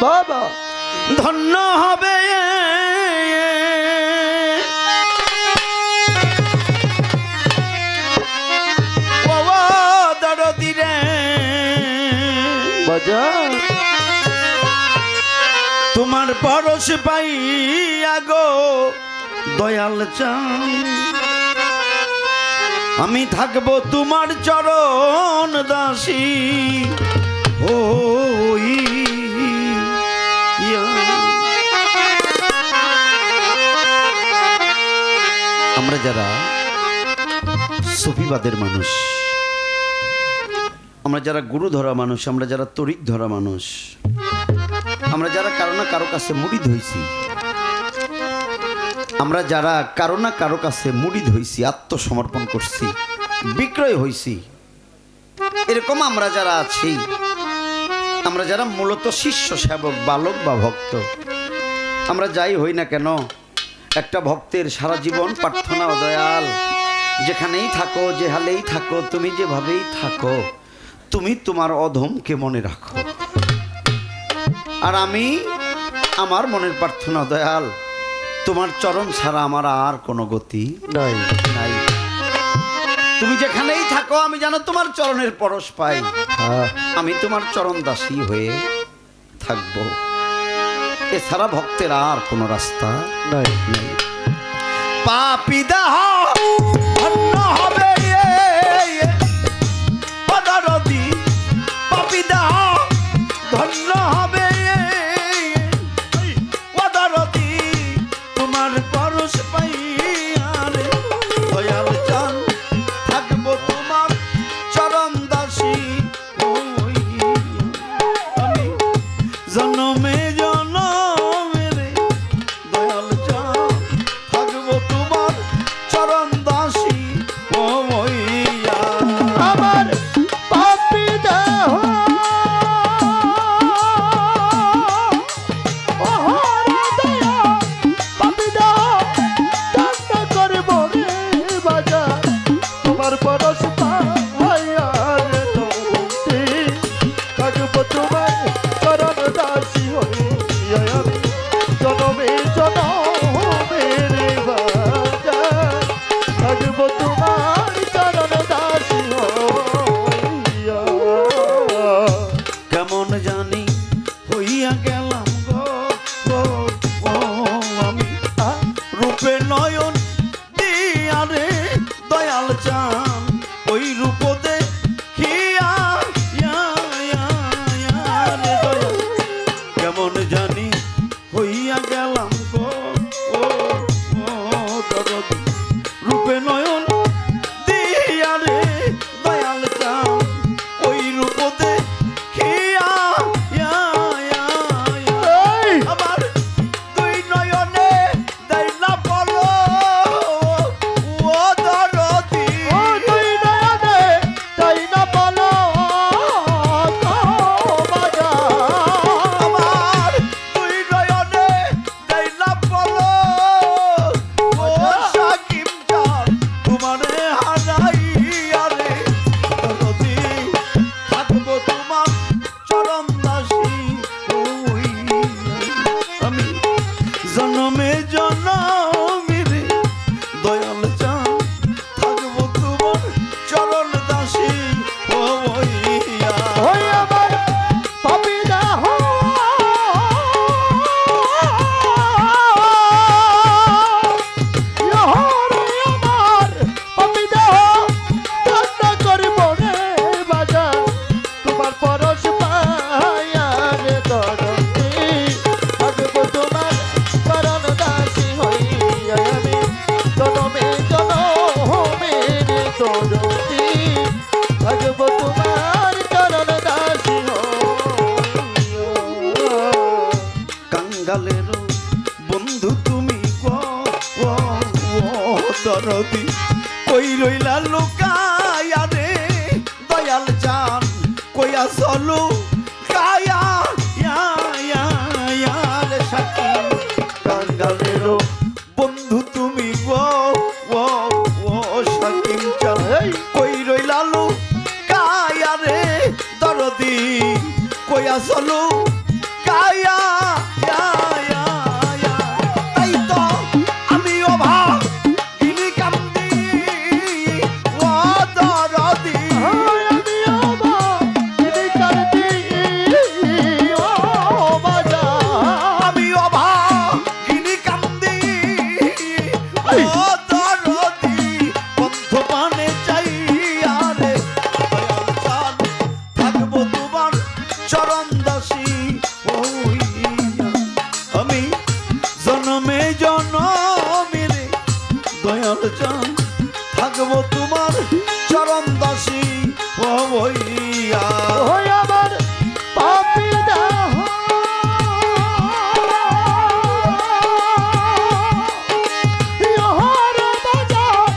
বাবা ধন্য হবে দরদি রে বাজার তোমার পরশ পাইয়া গো দয়াল চাঁদ আমি থাকবো তোমার চরণ দাসী আমরা যারা সুফিবাদের মানুষ, আমরা যারা গুরু ধরা মানুষ, আমরা যারা তরিক ধরা মানুষ, আমরা যারা কারো না কারো কাছে মুড়ি ধইছি, আমরা যারা কারো না কারো কাছে মুড়ি ধইছি, আত্মসমর্পণ করছি, বিক্রয় হইছি, এরকম আমরা যারা আছি, আমরা যারা মূলত শিষ্য সেবক, বালক বা ভক্ত, আমরা যাই হই না কেন, একটা ভক্তের সারা জীবন প্রার্থনা ও দয়াল যেখানেই থাকো, যে হালেই থাকো, তুমি যেভাবেই থাকো, তুমি তোমার অধমকে মনে রাখো। আর আমি আমার মনের প্রার্থনা দয়াল, তোমার চরণ ছাড়া আমার আর কোনো গতি নাই নাই। তুমি যেখানেই থাকো আমি যেন তোমার চরণের পরশ পাই, আমি তোমার চরণ দাসী হয়ে থাকবো। এছাড়া ভক্তের আর কোনো রাস্তা নাই। পাপী দেহ ধন্য হবে পদরদি, পাপী দেহ ধন্য হবে পদরদি, তোমার পরশ পাইয়া রে দয়াল চাঁদ থাকবো তোমার চরণ দাসী। আমি জন্মে জন্মে রে দয়াল চাঁদ থাকবো তোমার চরণ দাসী। আমার পাপী দেহ পাপী দেহ দান করব রে বাজার, তোমার পরশ পাইয়া রে তোমাকে থাকবো তোমার চরণ দাসী হইয়া আমি জনমে জনমে রে বাজার, থাকবো তোমার চরণ দাসী হইয়া। কেমন জানি হইয়া গেলাম গো গো গো আমি রূপে নয়ন দিয়া রে দয়াল চাঁদ, ওই রূপ দেখিয়া রে দয়াল, কেমন জানি হইয়া গেলাম গো ও দরদি, রূপে নয়ন দিয়া রে দয়াল চাঁদ, ওই রূপ দেখিয়া আমার দুই নয়নে দেয় না বলো ও দরদি, ও তুই নয়নে তাই না বলো বাজার, আমার দুই নয়নে দেয় না বলো ও সাকিব চাঁদ, তোমারে হারাইয়া রে দরদি থাকবো তোমার চরণ দাসী। আমি জন্মে জন্মে রে দয়াল চাঁদ থাকবো তোমার চরণ দাসী। ওই আমার পাপী দেহ আমার পাপী দেহ দান করব রে বাজার, তোমার পরশ পাইয়া রে দরদি, থাকবো তোমার চরণ দাসী হইয়া আমি জনমে জনমে রে দরদি, থাকবো তোমার চরণ দাসী হইয়া। কাঙ্গালের বন্ধু তুমি গো দরদি, কই রইলা লুকায়া রে দয়াল চাঁদ, কইয়া চলু কায়া রে সাকি। কাঙ্গালের বন্ধু তুমি গো সাকিম চাঁদ, কই রইলা লুকায়া রে দরদি, কইয়া চলু কায়া তাই তো আমি অভাব গিনি কান্দি ও দরদি আমি অবাক গিনি কান্দি ও বাজান আমি অভাব গিনি কান্দি ও দরদি বন্ধ পানে চাই আরে দয়াল চাঁদ থাকবো তোমার চরণ দাসী হইয়া আমি জনমে জনমেরে দয়াল চাঁদ থাকবো তোমার চরণ দাসী হইয়া ওই আমার পাপি দেহ ইহর বাজান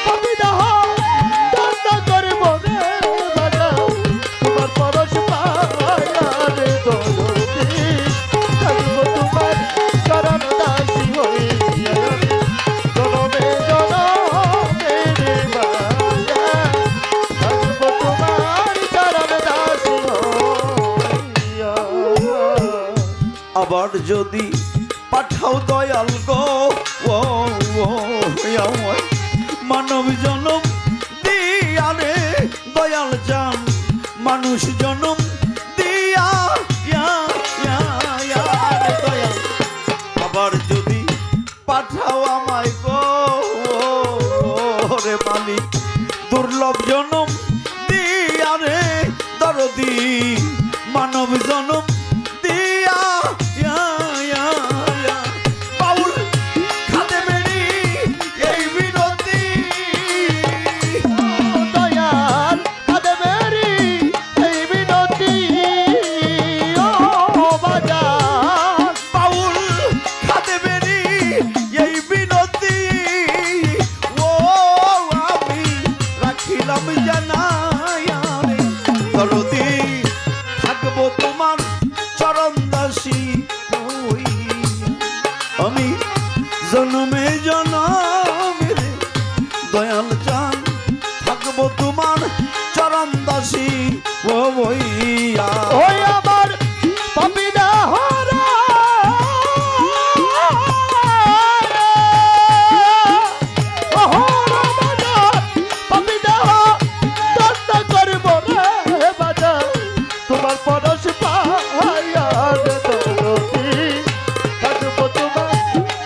পাপি দেহ দন্ড করব রে বাজান তোমার পরশ পায়া রে দরদি থাকবো তোমার চরণ দাসী হইয়া জনমে জনমে রে বাজান থাকবো তোমার চরণ দাসী হইয়া। আবার যদি পাঠাও দয়াল গো ও আমায় মানব জনম দিয়া রে দয়াল জান মানুষ জনম দিয়া রে দয়াল আবার যদি পাঠাও আমায় গো রে মালিক দুর্লভ জনম দিয়া রে দরদি মানব জনম দিয়া বাউল খাদে বেড়ি এই বিনতি দয়াল কাদেমেরি এই বিনতি ও বাজান বাউল খাদে বেড়ি এই বিনতি ও আমি রাখিলাম জানায়া রে দরদি থাকবো তোমার চরণ দাসী হইয়া আমি জনমে জনমেরে দয়াল চাঁদ থাকবো তোমার চরণ দাসী হইয়া ওই আমার পাপি দেহ রে ওহর বাজান পাপি দেহ দন্ড করব রে বাজান তোমার পরশ পায়া রে দরদি থাকবো তোমার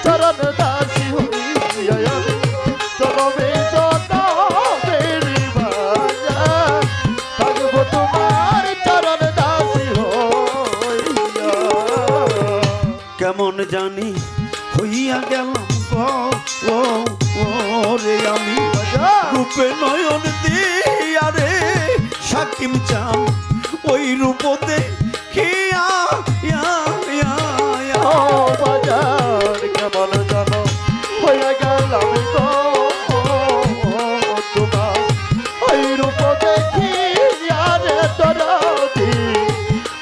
চরণ দাসী হইয়া জনমে জনমে রে বাজান থাকবো তোমার চরণ দাসী হইয়া। কেমন জানি হইয়া গেলাম গো রে আমি রূপে নয়ন দিয়া রে সাকিম চাম ওই রূপ দেখিয়া ও বাজার কেমন জানো হইয়া গেলাম গো তোমার ওই রূপ দেখিয়া রে দরদি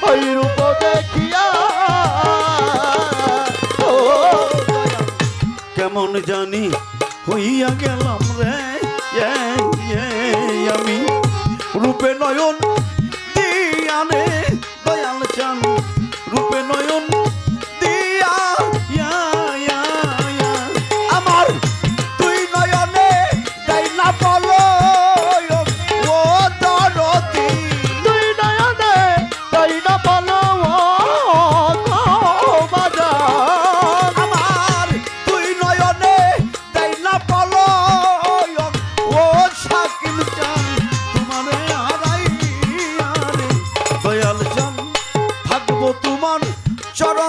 ওই রূপ দেখিয়া ও কেমন জানি হইয়া গেলাম রে আমি রূপে নয়ন দিয়া রে দয়াল চান রূপে নয়ন দিয়া আমার তুই নয়নে যাই না বলো ও দরদি তুই নয়নে তাই না বলো ও বাজার আমার তুই নয়নে যাই না বলো ও শাকিল চান তোমারে হারাইয়া রে দয়াল চান থাকবো তোমার চরণ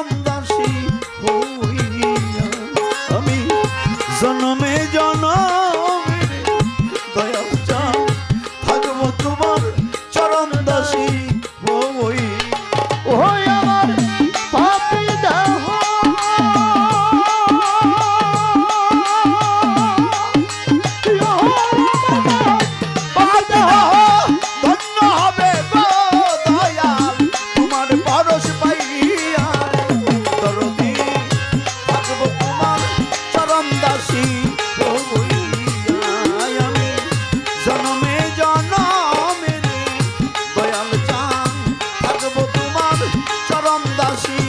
পরম দাসী